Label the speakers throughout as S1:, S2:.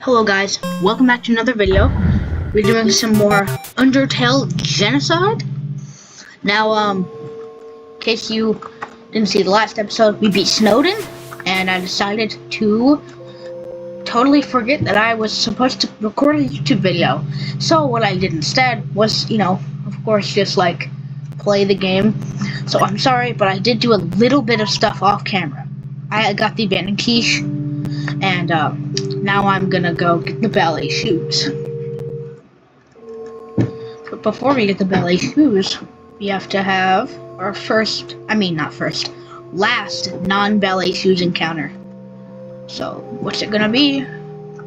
S1: Hello guys, welcome back to another video. We're doing some more Undertale Genocide. Now, in case you didn't see the last episode, we beat Snowden, and I decided to totally forget that I was supposed to record a YouTube video. So what I did instead was, of course, just like play the game. So I'm sorry, but I did do a little bit of stuff off camera. I got the abandoned quiche, and now I'm gonna go get the ballet shoes. But before we get the ballet shoes, we have to have our last non-ballet shoes encounter. So, what's it gonna be?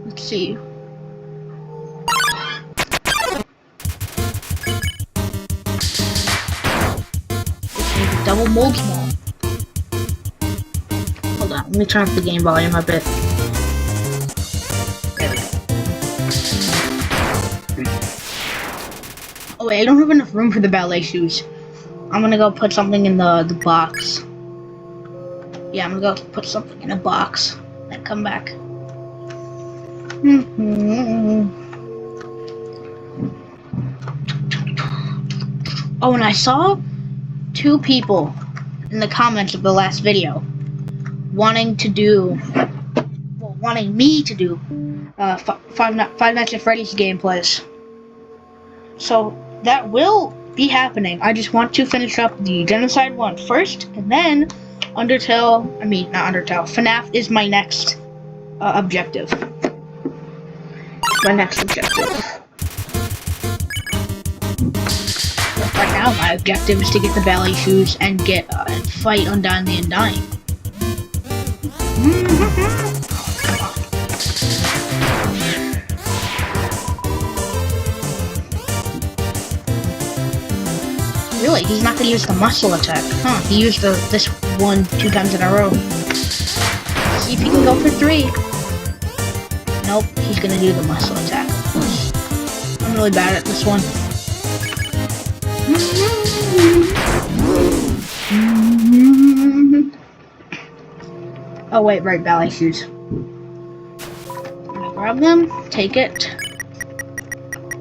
S1: Let's see. It's a double mold small. Hold on, let me turn up the game volume a bit. Oh wait, I don't have enough room for the ballet shoes. I'm gonna go put something in the box. Yeah, I'm gonna go put something in a box and come back. Oh, and I saw two people in the comments of the last video wanting me to do Five Nights at Freddy's gameplays. So that will be happening. I just want to finish up the Genocide one first, and then FNAF is my next objective. Right now, my objective is to get the ballet shoes and get and fight Undyne the Undying. Really? He's not gonna use the muscle attack. Huh, he used this one 2 times in a row. See if he can go for 3. Nope, he's gonna do the muscle attack. I'm really bad at this one. Oh wait, right, ballet shoes. Grab them, take it,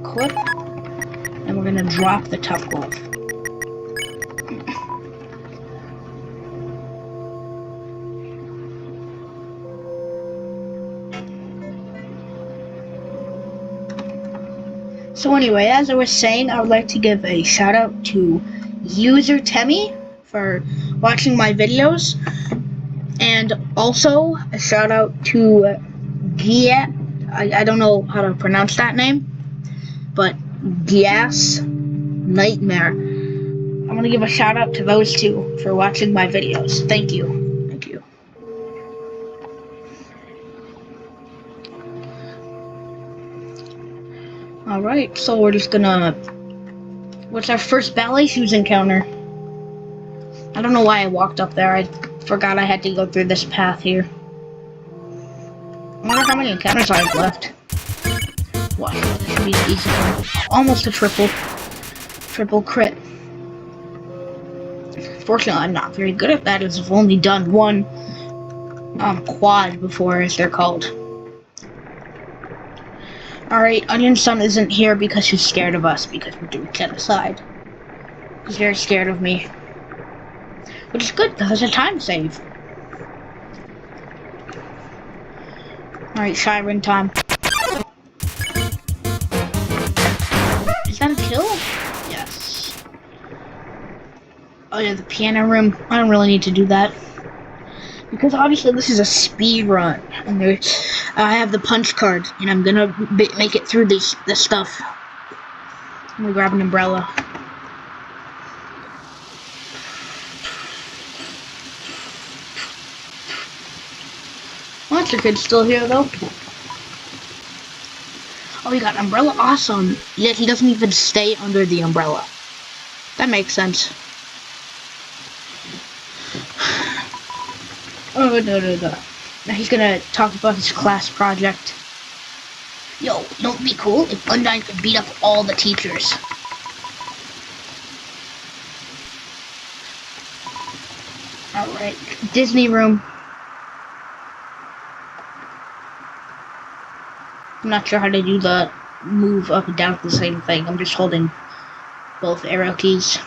S1: clip, and we're gonna drop the tough glove. So anyway, as I was saying, I would like to give a shout out to user Temmie for watching my videos, and also a shout out to Gia. I don't know how to pronounce that name, but Gas Nightmare. I'm gonna give a shout out to those two for watching my videos. Thank you. Alright, so we're just gonna... What's our first ballet shoes encounter? I don't know why I walked up there. I forgot I had to go through this path here. I wonder how many encounters I have left. Wow, this should be an easy one. Almost a triple crit. Fortunately, I'm not very good at that, as I've only done one quad before, as they're called. Alright, Onion Sun isn't here because she's scared of us, because we're doing Genocide. He's very scared of me. Which is good, because it's a time save. Alright, Shyren time. Is that a kill? Yes. Oh yeah, the piano room. I don't really need to do that. Because obviously this is a speed run, and I have the punch card, and I'm gonna make it through this stuff. I'm gonna grab an umbrella. Monster Kid's still here though. Oh, he got an umbrella, awesome. Yet he doesn't even stay under the umbrella. That makes sense. Oh, no. Now he's gonna talk about his class project. Yo, don't be cool if Undyne could beat up all the teachers. Alright, Disney room. I'm not sure how to do the move up and down at the same thing. I'm just holding both arrow keys.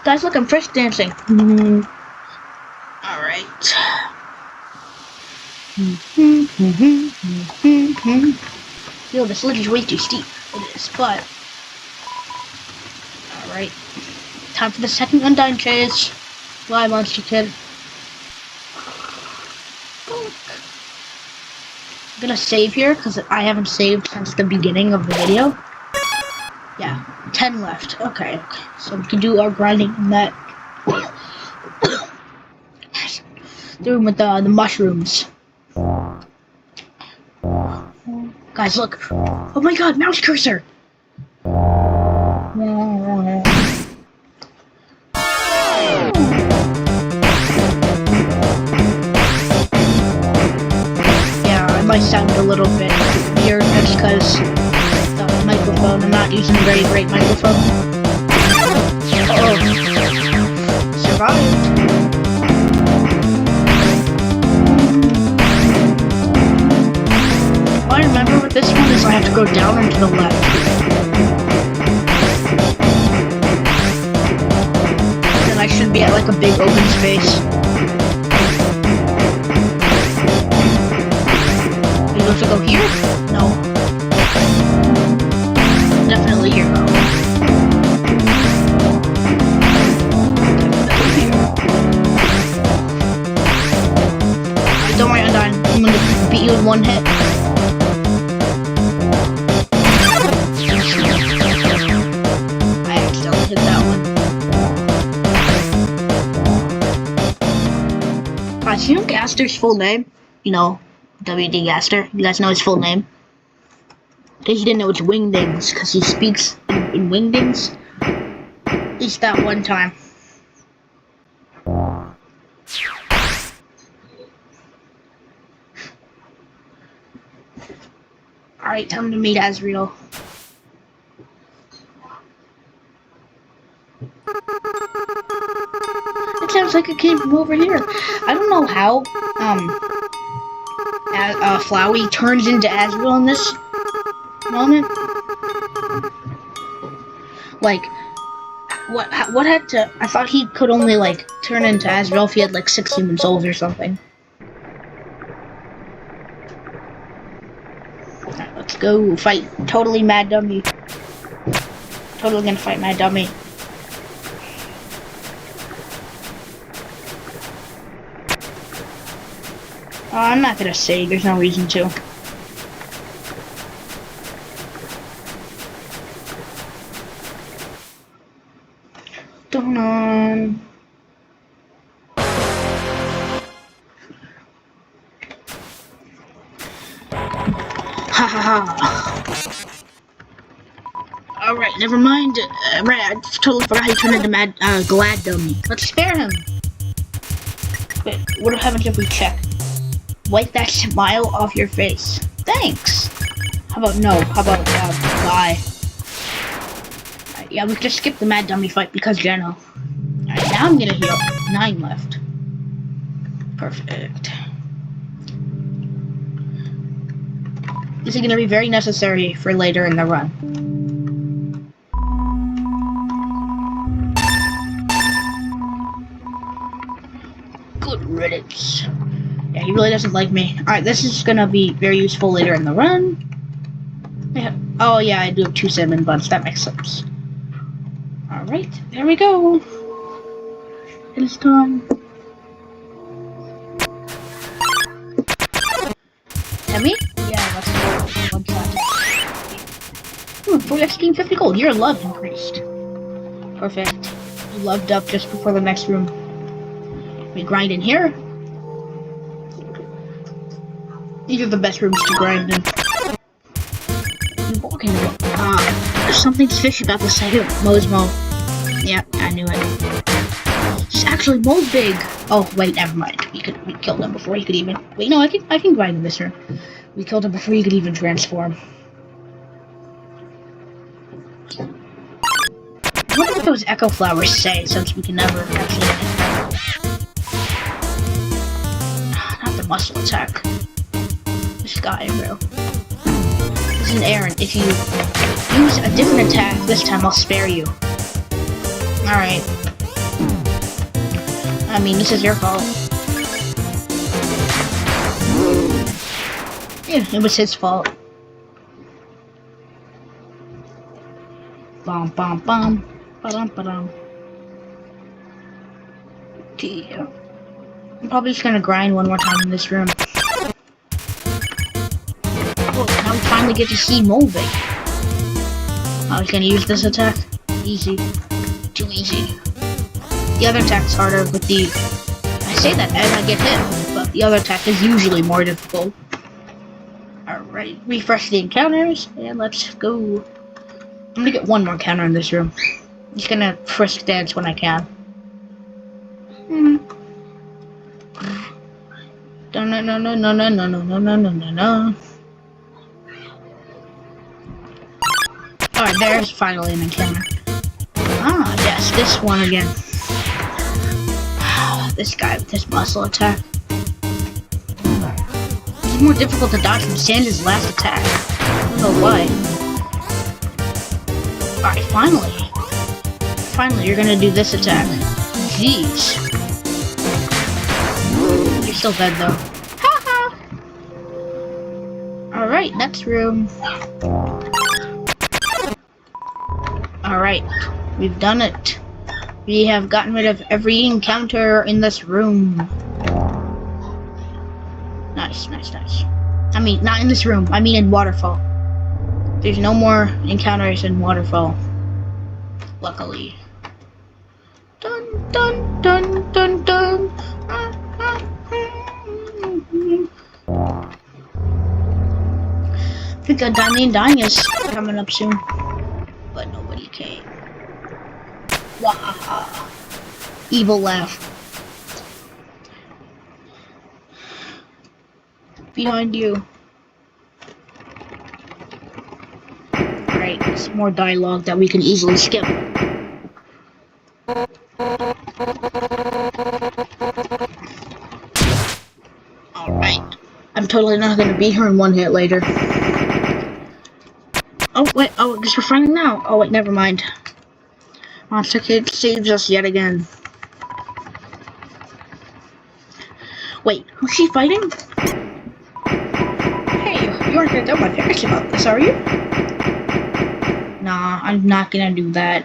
S1: Guys, look, I'm fresh dancing. Alright. Yo, this ledge is way too steep. It is, but... Alright. Time for the second Undyne chase. Fly, monster kid. I'm gonna save here, because I haven't saved since the beginning of the video. Yeah, 10 left. Okay. So we can do our grinding in that the room with the mushrooms. Guys, look. Oh my god, mouse cursor! Yeah, I might sound a little bit weird just because the microphone, I'm not using a very great microphone. Uh-oh. Survived. I remember with this one is I have to go down and to the left. Then I should be at like a big open space. Are you supposed to go here? No. Definitely here though. Don't worry, Undyne. I'm gonna beat you in one hit. Hit that one. Guys, you know Gaster's full name? You know, W.D. Gaster. You guys know his full name? In case you didn't know, it's Wingdings, because he speaks in Wingdings. At least that one time. Alright, time to meet Azrael. It sounds like it came from over here. I don't know how Flowey turns into Azrael in this moment. Like, what had to? I thought he could only like turn into Azrael if he had like 6 human souls or something. Alright, let's go fight totally Mad Dummy. Totally gonna fight Mad Dummy. I'm not gonna save, there's no reason to. Dun ha ha ha. Alright, never mind. Right, I totally forgot how he turned into Mad Glad Dummy. Let's spare him. Wait, what happens if we check? Wipe that smile off your face. Thanks! How about no? How about, bye? Alright, yeah, we just skipped the Mad Dummy fight because Geno. Alright, now I'm gonna heal. 9 left. Perfect. This is gonna be very necessary for later in the run. Good riddance. Yeah, he really doesn't like me. Alright, this is gonna be very useful later in the run. Yeah. Oh yeah, I do have 2 cinnamon buns. That makes sense. Alright, there we go. It is done. Emmy? Yeah, that's one shot. 4 XP and 50 gold. Your love increased. Perfect. You loved up just before the next room. We grind in here. These are the best rooms to grind in. I'm walking. There's something fishy about the sight of Mosmo. Yep, I knew it. It's actually Mold Big. Oh wait, never mind. We killed him before he could even. Wait, no, I can grind in this room. We killed him before he could even transform. I wonder what those echo flowers say, since we can never actually. muscle attack. This guy, bro. This is an errand. If you use a different attack this time, I'll spare you. Alright. I mean, this is your fault. Yeah, it was his fault. Bum bum bum. Ba-dum ba-dum. Yeah. I'm probably just gonna grind one more time in this room. Oh, now we finally get to see moving. I was gonna use this attack. Easy. Too easy. The other attack's harder with the... I say that as I get hit, but the other attack is usually more difficult. Alright, refresh the encounters, and let's go. I'm gonna get one more encounter in this room. I'm just gonna frisk dance when I can. No. Alright, there's finally an encounter. Ah, yes, this one again. This guy with his muscle attack. It's more difficult to dodge from Sandra's last attack. I don't know why. Alright, finally. Finally, you're gonna do this attack. Jeez. You're still dead though. Haha! Alright, next room. Alright, we've done it. We have gotten rid of every encounter in this room. Nice. I mean, not in this room. I mean in Waterfall. There's no more encounters in Waterfall. Luckily. Dun dun dun dun dun. I think Undying is coming up soon. But nobody came. Wahaha. Evil laugh. Behind you. Alright, some more dialogue that we can easily skip. Alright. I'm totally not gonna be here in one hit later. Oh, wait. Oh, I guess we're fighting now. Oh, wait, never mind. Monster Kid saves us yet again. Wait, who's she fighting? Hey, you aren't gonna tell my parents about this, are you? Nah, I'm not gonna do that.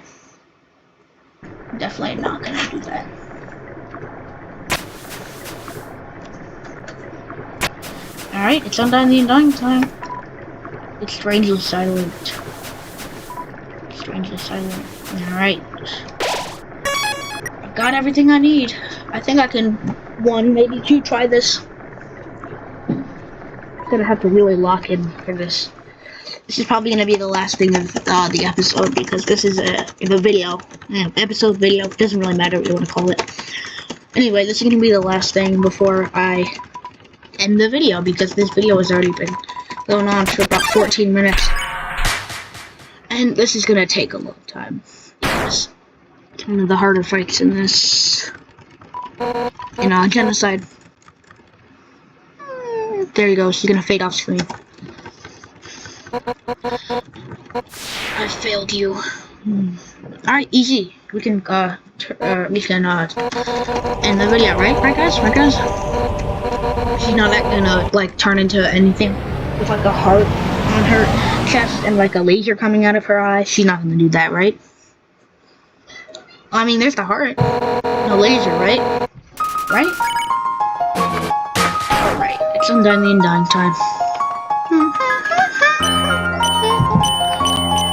S1: Definitely not gonna do that. Alright, it's Undying time. It's strangely silent. Alright. I've got everything I need. I think I can, one, maybe two, try this. I'm gonna have to really lock in for this. This is probably gonna be the last thing of the episode because this is the video. Episode video, doesn't really matter what you want to call it. Anyway, this is gonna be the last thing before I end the video because this video has already been going on for about 14 minutes. And this is gonna take a long time. Yes. It's one of the harder fights in this. In Genocide. There you go, she's gonna fade off screen. I failed you. Alright, easy. We can end the video, right guys? She's not gonna like turn into anything with like a heart on her chest and like a laser coming out of her eye. She's not gonna do that, right? I mean, there's the heart. No laser, right? Right? Alright, it's Undying time.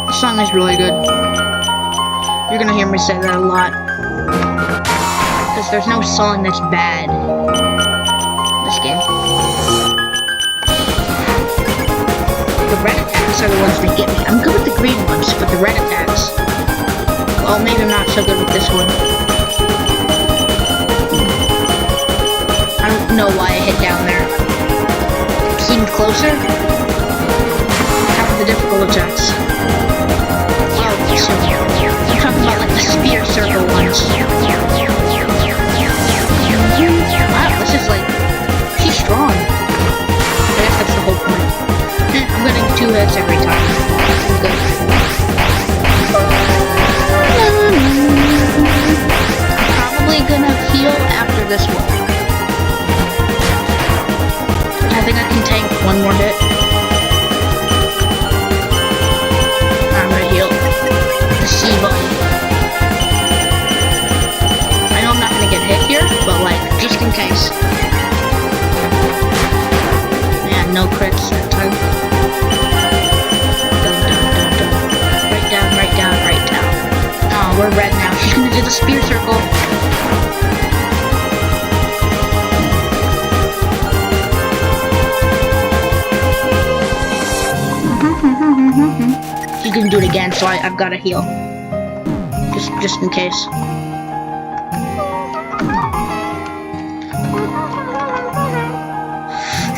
S1: This song is really good. You're gonna hear me say that a lot. Because there's no song that's bad in this game. The red attacks are the ones that get me. I'm good with the green ones, but the red attacks... well, maybe I'm not so good with this one. I don't know why I hit down there. Seemed closer? How are the difficult attacks? Oh, so I'm talking about like the spear circle ones. Wow, this is like... she's strong. probably gonna heal after this one. I think I can tank one more hit. I'm gonna heal the C button. I know I'm not gonna get hit here, but like, just in case. Man, no crits that time. Right down, right down, right down. Oh, we're red now. She's gonna do the spear circle. She's gonna do it again, so I've gotta heal. Just in case.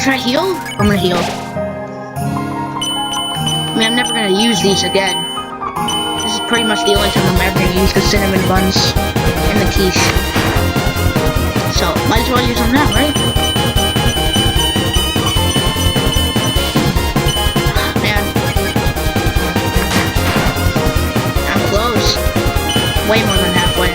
S1: Should I heal? I'm gonna heal. I mean, I'm never gonna use these again. This is pretty much the only time I'm ever gonna use the cinnamon buns and the quiche. So, might as well use them now, right? Man. I'm close. Way more than halfway.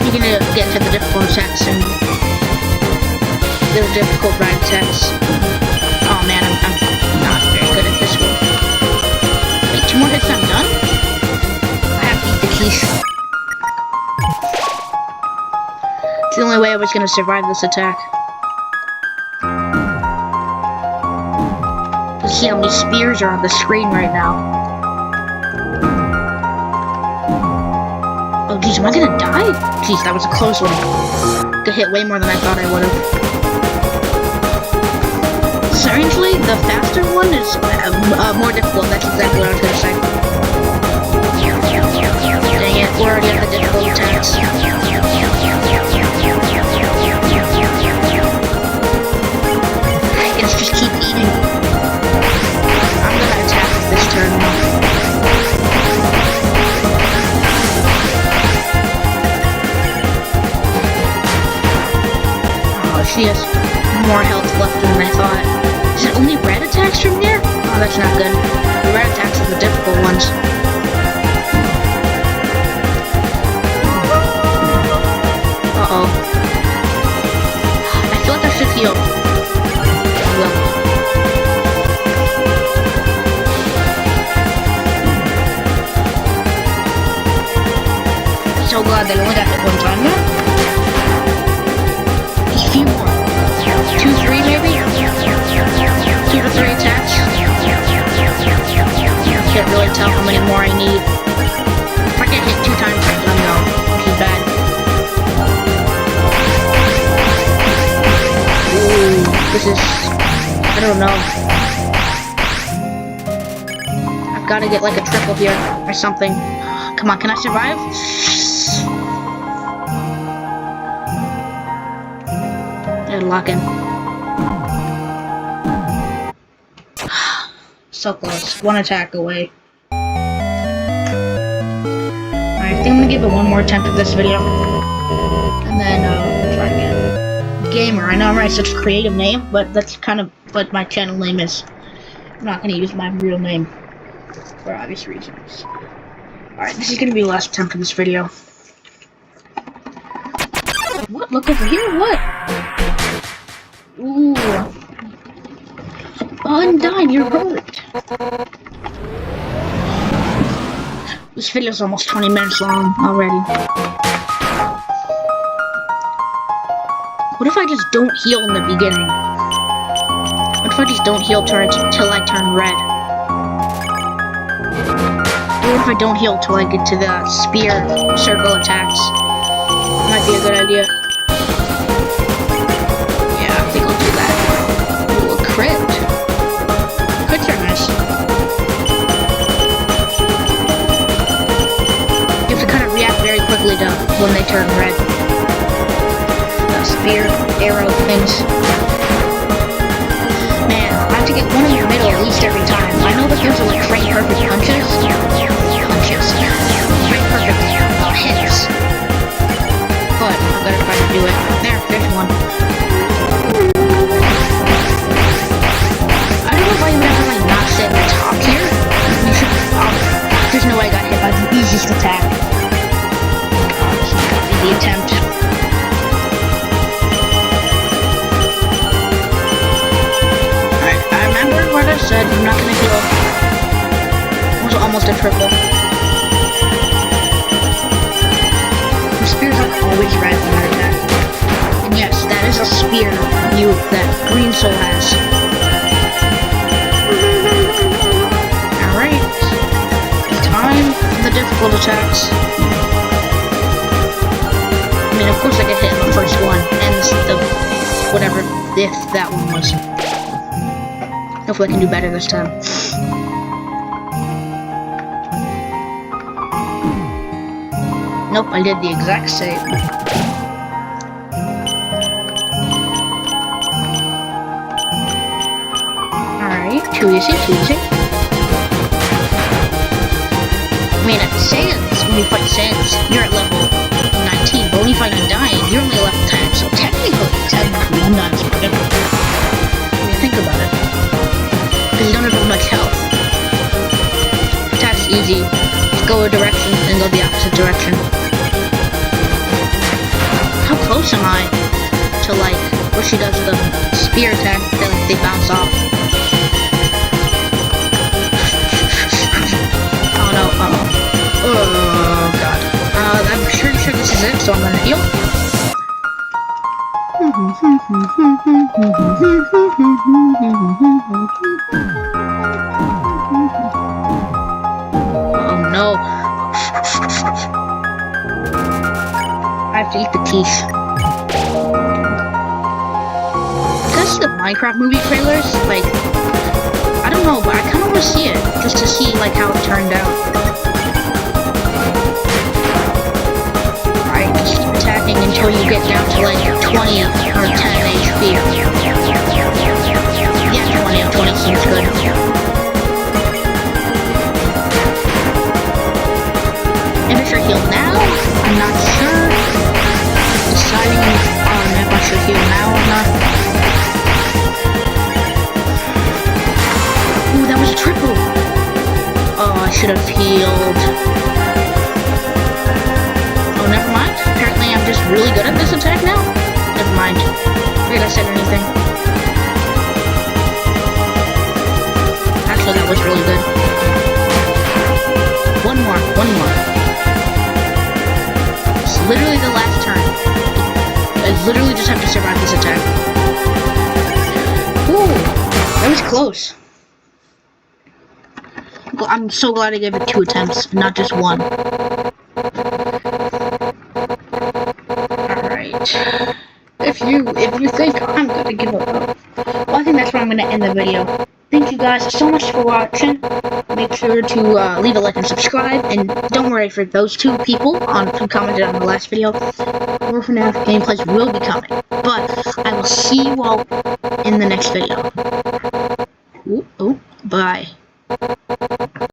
S1: You're gonna get to the difficult attacks and the difficult ride attacks. Oh man, I'm not very good at this one. Wait, 2 more hits and I'm done? I have to eat the quiche. It's the only way I was gonna survive this attack. You see how many spears are on the screen right now. Oh geez, am I gonna die? Geez, that was a close one. Got hit way more than I thought I would've. Strangely, the faster one is more difficult. That's exactly what I was gonna say. Dang it, we're already at the difficult attacks. Let's just keep eating. I'm gonna attack this turn. She has more health left than I thought. Is it only red attacks from here? Oh, that's not good. The red attacks are the difficult ones. Uh-oh. I feel like I should heal. I will. I'm so glad they only got hit one time now. A few more. 2, 3 maybe? 2 to 3 attacks. Can't really tell how many more I need. If I get hit 2 times, I'm done though. Too bad. Ooh, this is... I don't know. I've gotta get like a triple here, or something. Come on, can I survive? Lock in. So close. 1 attack away. Alright, I think I'm gonna give it one more attempt at this video. And then, try again. Gamer. I know I'm right, such a creative name, but that's kind of what my channel name is. I'm not gonna use my real name. For obvious reasons. Alright, this is gonna be the last attempt at this video. What? Look over here? What? Ooh. Undyne, you're hurt. This video's almost 20 minutes long already. What if I just don't heal in the beginning? What if I just don't heal till I turn red? What if I don't heal till I get to the spear circle attacks? Might be a good idea. Crit. Crits are nice. You have to kind of react very quickly to when they turn red. The spear, arrow things. Man, I have to get one in the middle at least every time. I know that those are like frame perfect punches. Frame perfect hits. But I'm gonna try to do it. There's one. I don't know if I never like not sit almost a triple. The spears are always red when they're attacked. And yes, that is a spear that Green Soul has. Alright. It's time for the difficult attacks. I mean, of course I get hit in the first one, and the whatever, if that one was. Hopefully I can do better this time. Nope, I did the exact same. Alright, too easy, too easy. I mean, at Sans, when you fight Sans, you're at level 19, but when you fight Undying, you're only level 10, so technically, Undyne is pretty different. When you think about it. Because you don't have as much health. Attack's easy. Just go a direction, and go the opposite direction. How close am I to, like, where she does the spear attack, they bounce off? Oh no, oh god. I'm pretty sure this is it, so I'm gonna heal. Oh no. I have to eat the teeth. Because the Minecraft movie trailers, like, I don't know, but I kind of want to see it, just to see, like, how it turned out. Alright, just keep attacking until you get down to, like, 20 or 10 HP. Yeah, 20 or 20 seems good. If I should heal now, I'm not sure. Deciding on if I should heal now or not. Ooh, that was triple. Oh, I should have healed. Oh, never mind. Apparently I'm just really good at this attack now. Never mind. Forget I said anything. Actually, that was really good. One more. It's literally the last turn. I literally just have to survive this attack. Ooh, that was close. I'm so glad I gave it 2 attempts, not just 1. Alright. If you think I'm gonna give up, well, I think that's where I'm gonna end the video. Thank you guys so much for watching. Make sure to leave a like and subscribe, and don't worry for those 2 people who commented on the last video. More FNAF gameplays will be coming, but I will see you all in the next video. Ooh, bye.